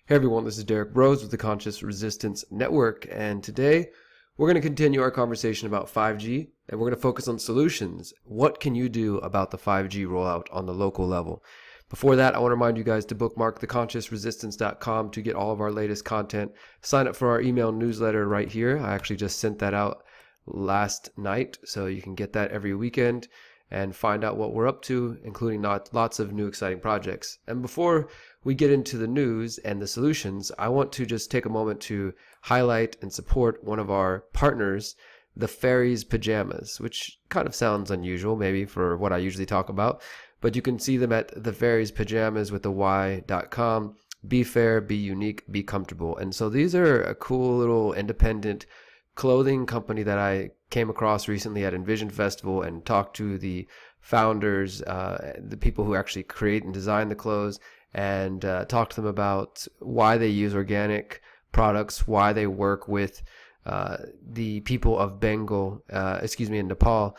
Hey everyone, this is Derrick Broze with the Conscious Resistance Network, and today we're going to continue our conversation about 5G, and we're going to focus on solutions. What can you do about the 5G rollout on the local level? Before that, I want to remind you guys to bookmark theconsciousresistance.com to get all of our latest content. Sign up for our email newsletter right here. I actually just sent that out last night, so you can get that every weekend and find out what we're up to, including lots of new exciting projects. And before we get into the news and the solutions, I want to just take a moment to highlight and support one of our partners, the Fairies Pyjamas, which kind of sounds unusual maybe for what I usually talk about, but you can see them at the Fairies Pyjamas with the y.com. Be fair, be unique, be comfortable. And so these are a cool little independent clothing company that I came across recently at Envision Festival and talked to the founders, the people who actually create and design the clothes, and talk to them about why they use organic products, why they work with the people of Bengal, in Nepal,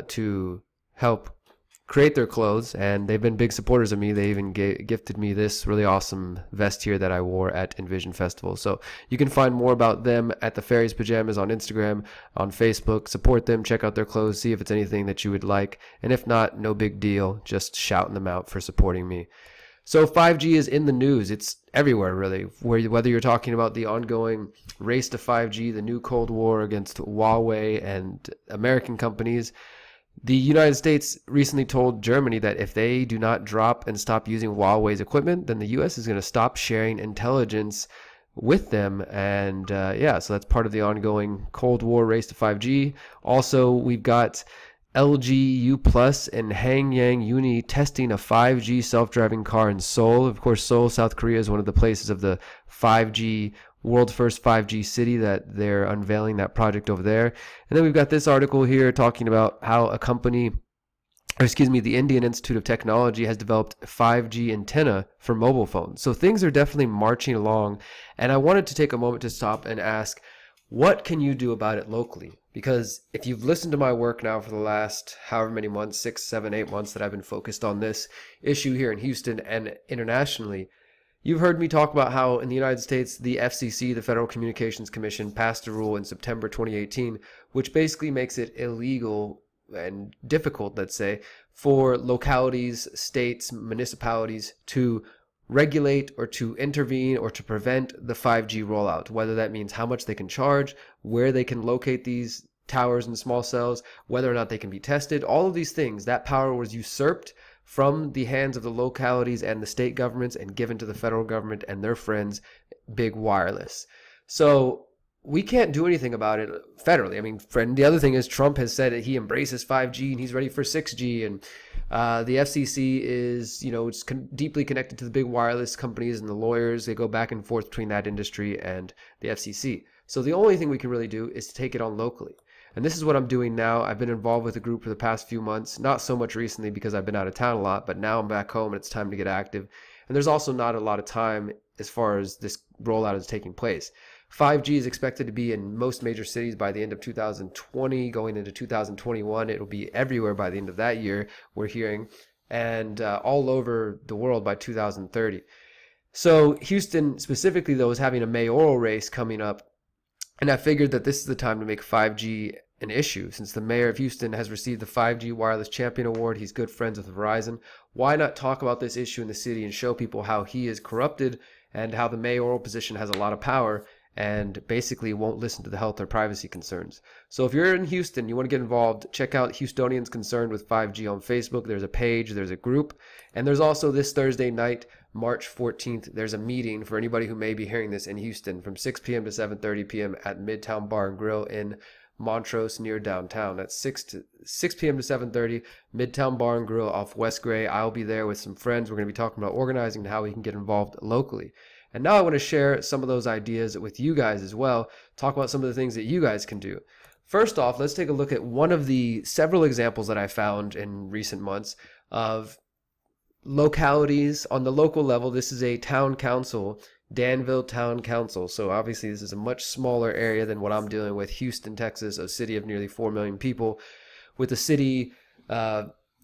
to help create their clothes. And they've been big supporters of me. They even gifted me this really awesome vest here that I wore at Envision Festival. So you can find more about them at the Fairies Pyjamas on Instagram, on Facebook. Support them, check out their clothes, see if it's anything that you would like. And if not, no big deal. Just shouting them out for supporting me. So 5G is in the news. It's everywhere, really. Whether you're talking about the ongoing race to 5G, the new Cold War against Huawei and American companies. The United States recently told Germany that if they do not drop and stop using Huawei's equipment, then the U.S. is going to stop sharing intelligence with them. And so that's part of the ongoing Cold War race to 5G. Also, we've got LG U Plus and Hanyang Uni testing a 5G self-driving car in Seoul. Of course, Seoul, South Korea is one of the places of the 5G, world's first 5G city, that they're unveiling that project over there. And then we've got this article here talking about how the Indian Institute of Technology has developed 5G antenna for mobile phones. So things are definitely marching along. And I wanted to take a moment to stop and ask, what can you do about it locally? Because if you've listened to my work now for the last however many months, 6, 7, 8 months that I've been focused on this issue here in Houston and internationally, you've heard me talk about how in the United States, the FCC, the Federal Communications Commission, passed a rule in September 2018, which basically makes it illegal and difficult, let's say, for localities, states, municipalities to regulate or to intervene or to prevent the 5G rollout, whether that means how much they can charge, where they can locate these towers and small cells, whether or not they can be tested. All of these things, that power was usurped from the hands of the localities and the state governments and given to the federal government and their friends, Big Wireless. So we can't do anything about it federally. I mean, the other thing is Trump has said that he embraces 5G and he's ready for 6G, and the FCC is, it's deeply connected to the big wireless companies and the lawyers. They go back and forth between that industry and the FCC. So the only thing we can really do is to take it on locally. And this is what I'm doing now. I've been involved with the group for the past few months, not so much recently because I've been out of town a lot, but now I'm back home and it's time to get active. And there's also not a lot of time as far as this rollout is taking place. 5G is expected to be in most major cities by the end of 2020, going into 2021. It'll be everywhere by the end of that year, we're hearing, and all over the world by 2030. So Houston specifically, though, is having a mayoral race coming up, and I figured that this is the time to make 5G an issue. Since the mayor of Houston has received the 5G Wireless Champion Award, he's good friends with Verizon. Why not talk about this issue in the city and show people how he is corrupted and how the mayoral position has a lot of power and basically won't listen to the health or privacy concerns. So if you're in Houston, you want to get involved, check out Houstonians Concerned with 5G on Facebook. There's a page, there's a group, and there's also this Thursday night, March 14th, there's a meeting for anybody who may be hearing this in Houston from 6 p.m. to 7:30 p.m. at Midtown Bar and Grill in Montrose near downtown. That's 6 p.m. to 7:30, Midtown Bar and Grill off West Gray. I'll be there with some friends. We're going to be talking about organizing and how we can get involved locally. And now I want to share some of those ideas with you guys as well, talk about some of the things that you guys can do. First off, let's take a look at one of the several examples that I found in recent months of localities on the local level. This is a town council, Danville Town Council. So obviously this is a much smaller area than what I'm dealing with. Houston, Texas, a city of nearly 4 million people, with a city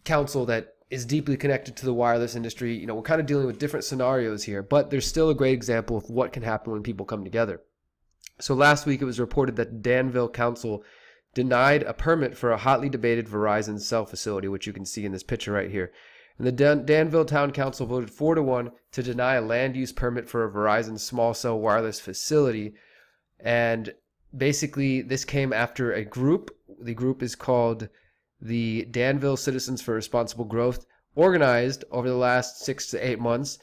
council that is deeply connected to the wireless industry. You know, we're kind of dealing with different scenarios here, but there's still a great example of what can happen when people come together. So last week it was reported that Danville Council denied a permit for a hotly debated Verizon cell facility, which you can see in this picture right here. And the Danville Town Council voted 4-1 to deny a land use permit for a Verizon small cell wireless facility. And basically this came after a group. The group is called the Danville Citizens for Responsible Growth, organized over the last 6 to 8 months,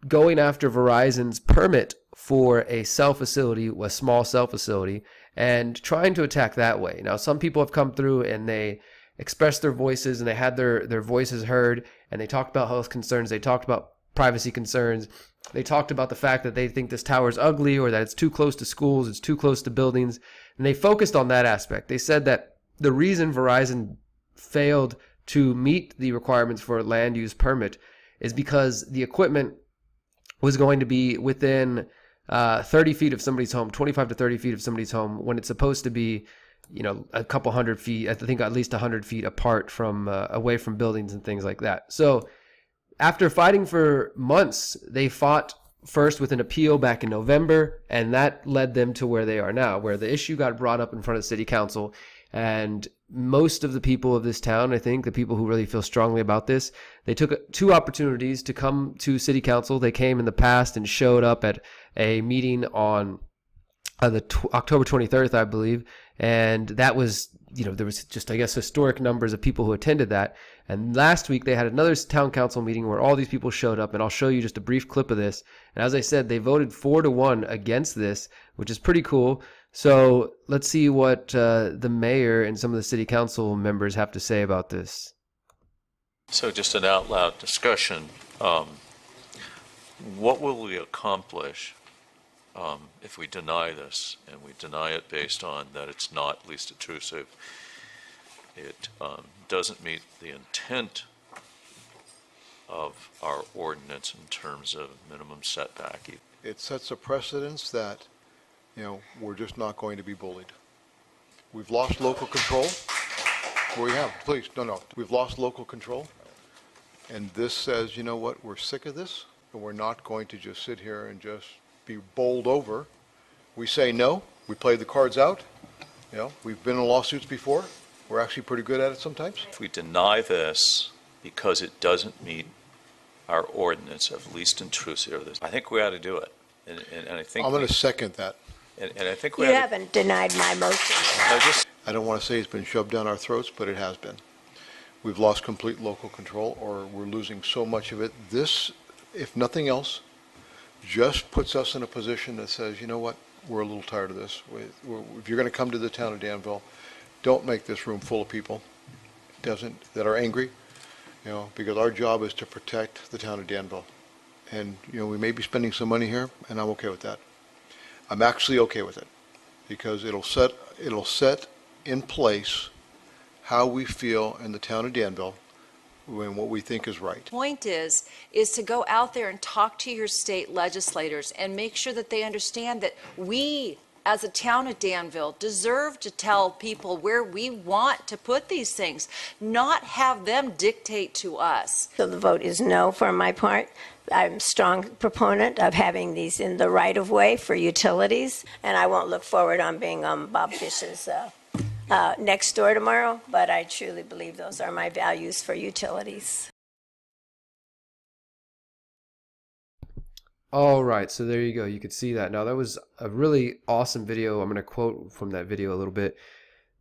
going after Verizon's permit for a cell facility, a small cell facility, and trying to attack that way. Now, some people have come through and they expressed their voices and they had their voices heard, and they talked about health concerns, they talked about privacy concerns, they talked about the fact that they think this tower is ugly or that it's too close to schools, it's too close to buildings, and they focused on that aspect. They said that the reason Verizon failed to meet the requirements for a land use permit is because the equipment was going to be within 30 feet of somebody's home, 25 to 30 feet of somebody's home, when it's supposed to be, you know, a couple hundred feet, I think at least 100 feet apart from, away from buildings and things like that. So after fighting for months, they fought first with an appeal back in November, and that led them to where they are now, where the issue got brought up in front of City Council. And most of the people of this town, I think, the people who really feel strongly about this, they took 2 opportunities to come to City Council. They came in the past and showed up at a meeting on October 23rd, I believe. And that was, you know, there was just, I guess, historic numbers of people who attended that. And last week they had another town council meeting where all these people showed up, and I'll show you just a brief clip of this. And as I said, they voted 4-1 against this, which is pretty cool. So let's see what the mayor and some of the city council members have to say about this. So just an out loud discussion. What will we accomplish if we deny this, and we deny it based on that it's not least intrusive? It doesn't meet the intent of our ordinance in terms of minimum setback. It sets a precedence that, you know, we're just not going to be bullied. We've lost local control. We have, please, no. We've lost local control. And this says, you know what, we're sick of this, and we're not going to just sit here and just be bowled over. We say no. We play the cards out. You know, we've been in lawsuits before. We're actually pretty good at it sometimes. If we deny this because it doesn't meet our ordinance of least intrusive, I think we ought to do it. And I think I'm going to second that. And I think we You haven't denied my motion. I don't want to say it's been shoved down our throats, but it has been. We've lost complete local control, or we're losing so much of it. This, if nothing else, just puts us in a position that says, you know what, we're a little tired of this. If you're going to come to the town of Danville, don't make this room full of people that are angry, you know, because our job is to protect the town of Danville. And, you know, we may be spending some money here, and I'm okay with that. I'm actually okay with it, because it'll set in place how we feel in the town of Danville and what we think is right. Point is to go out there and talk to your state legislators and make sure that they understand that we, as a town of Danville, deserve to tell people where we want to put these things, not have them dictate to us. So the vote is no for my part. I'm a strong proponent of having these in the right-of-way for utilities, and I won't look forward on being on Bob Fish's next door tomorrow, but I truly believe those are my values for utilities. All right, so there you go. You could see that. Now, that was a really awesome video. I'm going to quote from that video a little bit.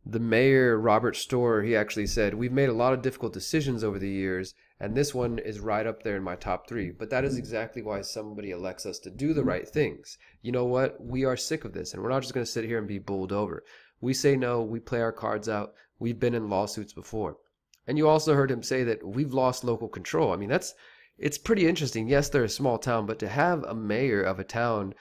The mayor, Robert Storr, he actually said, "We've made a lot of difficult decisions over the years, and this one is right up there in my top 3. But that is exactly why somebody elects us to do the right things. You know what? We are sick of this, and we're not just going to sit here and be bowled over. We say no, we play our cards out. We've been in lawsuits before." And you also heard him say that we've lost local control. I mean, it's pretty interesting. Yes, they're a small town, but to have a mayor of a town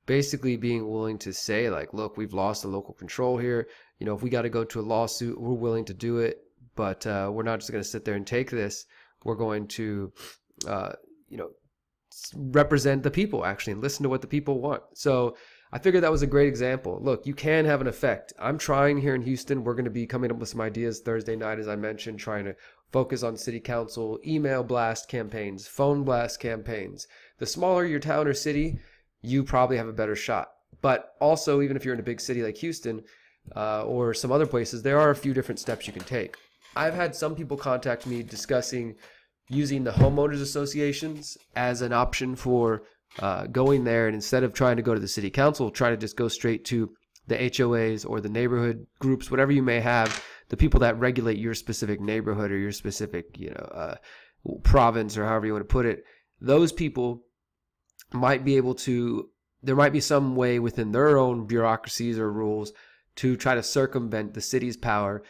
basically being willing to say, like, look, we've lost the local control here. You know, if we got to go to a lawsuit, we're willing to do it, but we're not just going to sit there and take this. We're going to, you know, represent the people, actually, and listen to what the people want. So I figured that was a great example. Look, you can have an effect. I'm trying here in Houston. We're going to be coming up with some ideas Thursday night, as I mentioned, trying to focus on city council, email blast campaigns, phone blast campaigns. The smaller your town or city, you probably have a better shot. But also, even if you're in a big city like Houston or some other places, there are a few different steps you can take. I've had some people contact me discussing using the homeowners associations as an option for going there, and instead of trying to go to the city council, try to just go straight to the HOAs or the neighborhood groups, whatever you may have, the people that regulate your specific neighborhood or your specific, province, or however you want to put it. Those people might be able to, there might be some way within their own bureaucracies or rules to try to circumvent the city's power,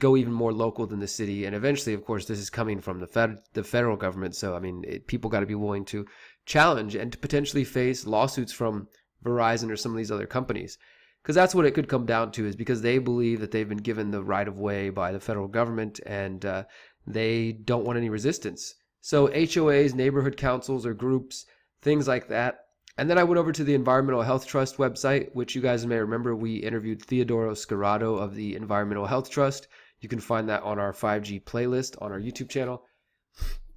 go even more local than the city. And eventually, of course, this is coming from the federal government. So, I mean, people got to be willing to challenge and to potentially face lawsuits from Verizon or some of these other companies. Because that's what it could come down to, is because they believe that they've been given the right of way by the federal government, and they don't want any resistance. So HOAs, neighborhood councils or groups, things like that. And then I went over to the Environmental Health Trust website, which you guys may remember we interviewed Theodoro Scarrato of the Environmental Health Trust. You can find that on our 5G playlist on our YouTube channel.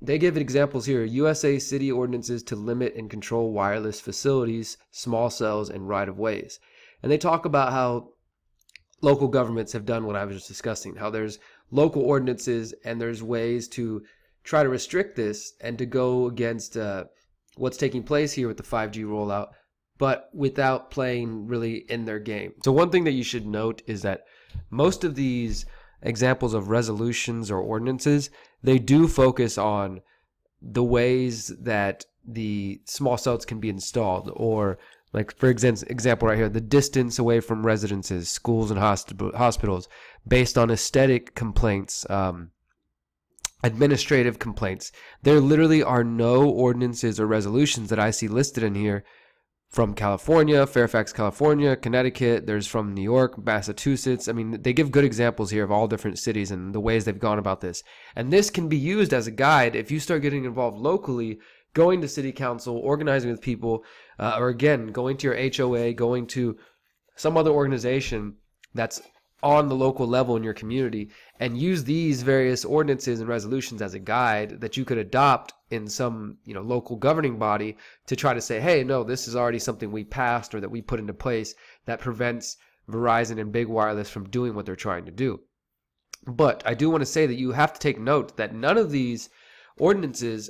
They give examples here: USA city ordinances to limit and control wireless facilities, small cells, and right-of-ways. And they talk about how local governments have done what I was just discussing, how there's local ordinances and there's ways to try to restrict this and to go against what's taking place here with the 5G rollout, but without playing really in their game. So one thing that you should note is that most of these examples of resolutions or ordinances, they do focus on the ways that the small cells can be installed, or like, for example right here, the distance away from residences, schools, and hospitals, based on aesthetic complaints, administrative complaints. There literally are no ordinances or resolutions that I see listed in here from California, Fairfax, California, Connecticut. There's from New York, Massachusetts. I mean, they give good examples here of all different cities and the ways they've gone about this. And this can be used as a guide if you start getting involved locally, going to city council, organizing with people, or again, going to your HOA, going to some other organization that's on the local level in your community, and use these various ordinances and resolutions as a guide that you could adopt in some, local governing body to try to say, hey, no, this is already something we passed or that we put into place that prevents Verizon and big wireless from doing what they're trying to do. But I do want to say that you have to take note that none of these ordinances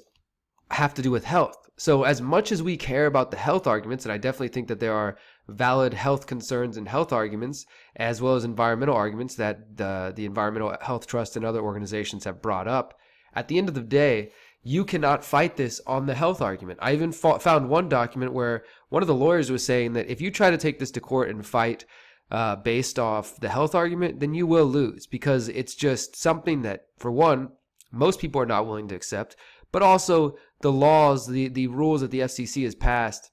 have to do with health. So as much as we care about the health arguments, and I definitely think that there are valid health concerns and health arguments, as well as environmental arguments that the Environmental Health Trust and other organizations have brought up, at the end of the day, you cannot fight this on the health argument. I even found one document where one of the lawyers was saying that if you try to take this to court and fight based off the health argument, then you will lose, because it's just something that, for one, most people are not willing to accept, but also the laws, the rules that the FCC has passed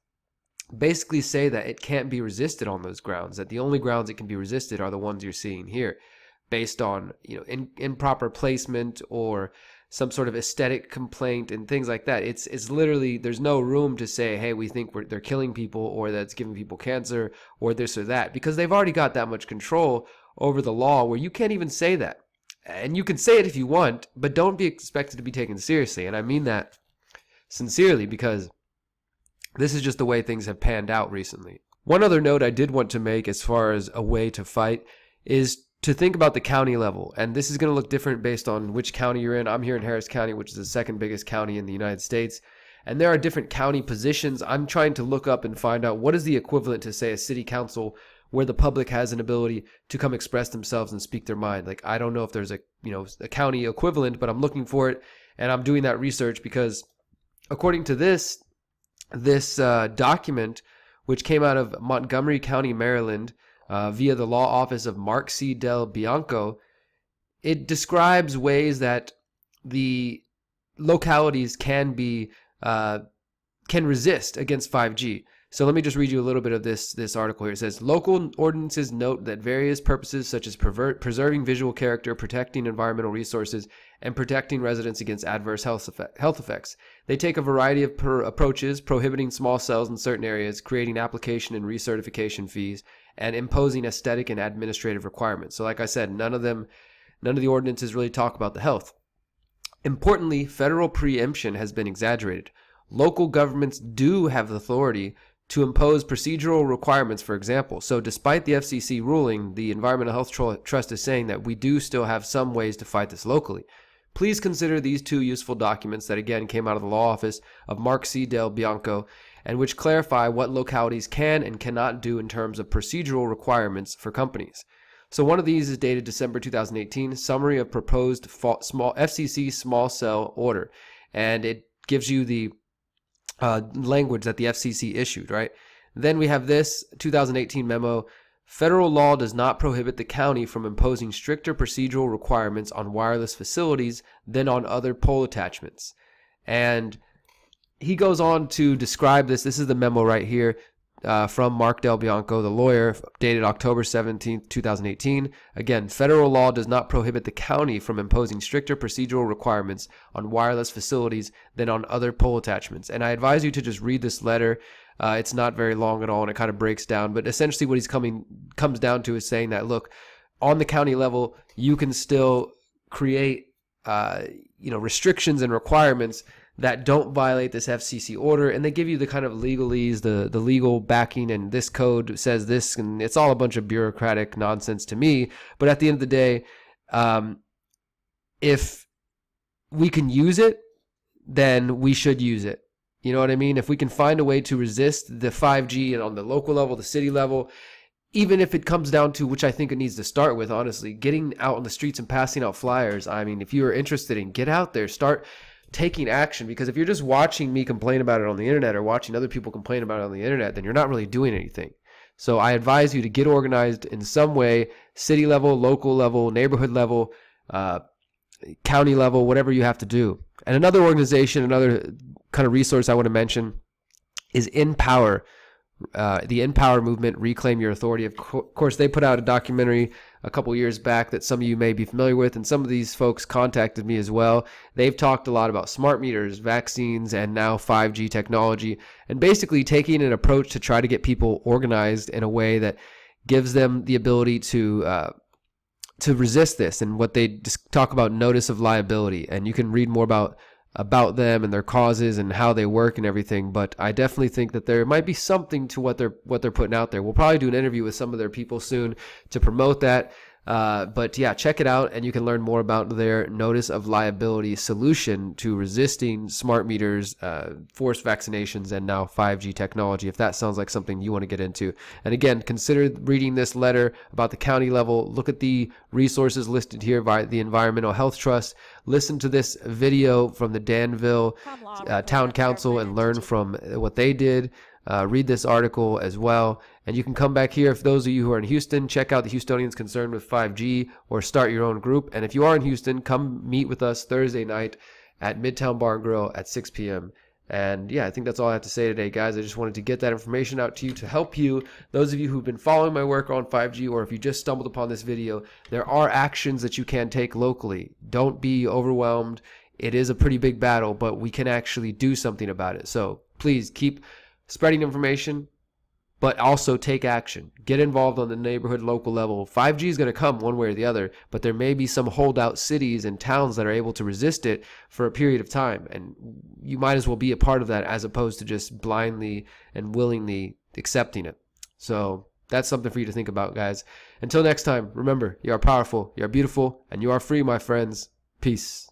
basically say that it can't be resisted on those grounds, that the only grounds it can be resisted are the ones you're seeing here, based on improper placement or some sort of aesthetic complaint and things like that. It's literally, there's no room to say, hey, we think they're killing people, or that's giving people cancer, or this or that, because they've already got that much control over the law where you can't even say that. And you can say it if you want, but don't be expected to be taken seriously. And I mean that sincerely, because this is just the way things have panned out recently. One other note I did want to make as far as a way to fight is to think about the county level. And this is going to look different based on which county you're in. I'm here in Harris County, which is the second biggest county in the United States. And there are different county positions. I'm trying to look up and find out what is the equivalent to, say, a city council where the public has an ability to come express themselves and speak their mind. Like, I don't know if there's a county equivalent, but I'm looking for it, and I'm doing that research because according to this document, which came out of Montgomery County, Maryland, via the law office of Mark C. Del Bianco, it describes ways that the localities can resist against 5G. So let me just read you a little bit of this article here. It says, local ordinances note that various purposes such as preserving visual character, protecting environmental resources, and protecting residents against adverse health effects. They take a variety of approaches, prohibiting small cells in certain areas, creating application and recertification fees, and imposing aesthetic and administrative requirements. So like I said, none of the ordinances really talk about the health. Importantly, federal preemption has been exaggerated. Local governments do have the authority to impose procedural requirements, for example. So despite the FCC ruling, the Environmental Health Trust is saying that we do still have some ways to fight this locally. Please consider these 2 useful documents that again came out of the law office of Mark C. Del Bianco, and which clarify what localities can and cannot do in terms of procedural requirements for companies. So one of these is dated December 2018, summary of proposed small FCC small cell order, and it gives you the language that the FCC issued, right? Then we have this 2018 memo. Federal law does not prohibit the county from imposing stricter procedural requirements on wireless facilities than on other pole attachments. And he goes on to describe this. This is the memo right here from Mark Del Bianco, the lawyer, dated October 17th, 2018. Again, federal law does not prohibit the county from imposing stricter procedural requirements on wireless facilities than on other pole attachments. And I advise you to just read this letter. It's not very long at all, and it kind of breaks down. But essentially what he's comes down to is saying that, look, on the county level, you can still create restrictions and requirements that don't violate this FCC order, and they give you the kind of legalese, the legal backing, and this code says this, and it's all a bunch of bureaucratic nonsense to me. But at the end of the day, if we can use it, then we should use it. You know what I mean? If we can find a way to resist the 5G and on the local level, the city level, even if it comes down to, which I think it needs to start with, honestly, getting out on the streets and passing out flyers. I mean, if you're interested in, get out there, start taking action, because if you're just watching me complain about it on the internet or watching other people complain about it on the internet, then you're not really doing anything. So I advise you to get organized in some way, city level, local level, neighborhood level, county level, whatever you have to do. And another organization, another kind of resource I want to mention is Empower. The Empower movement, Reclaim Your Authority. Of course, they put out a documentary a couple years back that some of you may be familiar with, and some of these folks contacted me as well. They've talked a lot about smart meters, vaccines, and now 5G technology, and basically taking an approach to try to get people organized in a way that gives them the ability to resist this. And what they just talk about, notice of liability, and you can read more about them and their causes and how they work and everything. But I definitely think that there might be something to what they're putting out there. We'll probably do an interview with some of their people soon to promote that. But yeah, check it out, and you can learn more about their notice of liability solution to resisting smart meters, forced vaccinations, and now 5G technology, if that sounds like something you want to get into. And again, consider reading this letter about the county level. Look at the resources listed here by the Environmental Health Trust. Listen to this video from the Danville Town Council and learn from what they did. Read this article as well, and you can come back here. If those of you who are in Houston, check out the Houstonians Concerned with 5G or start your own group. And if you are in Houston, come meet with us Thursday night at Midtown Bar and Grill at 6 p.m. And yeah, I think that's all I have to say today, guys. I just wanted to get that information out to you to help you. Those of you who've been following my work on 5G, or if you just stumbled upon this video, there are actions that you can take locally. Don't be overwhelmed. It is a pretty big battle, but we can actually do something about it. So please keep spreading information, but also take action. Get involved on the neighborhood, local level. 5G is going to come one way or the other, but there may be some holdout cities and towns that are able to resist it for a period of time, and you might as well be a part of that as opposed to just blindly and willingly accepting it. So that's something for you to think about, guys. Until next time, remember, you are powerful, you are beautiful, and you are free, my friends. Peace.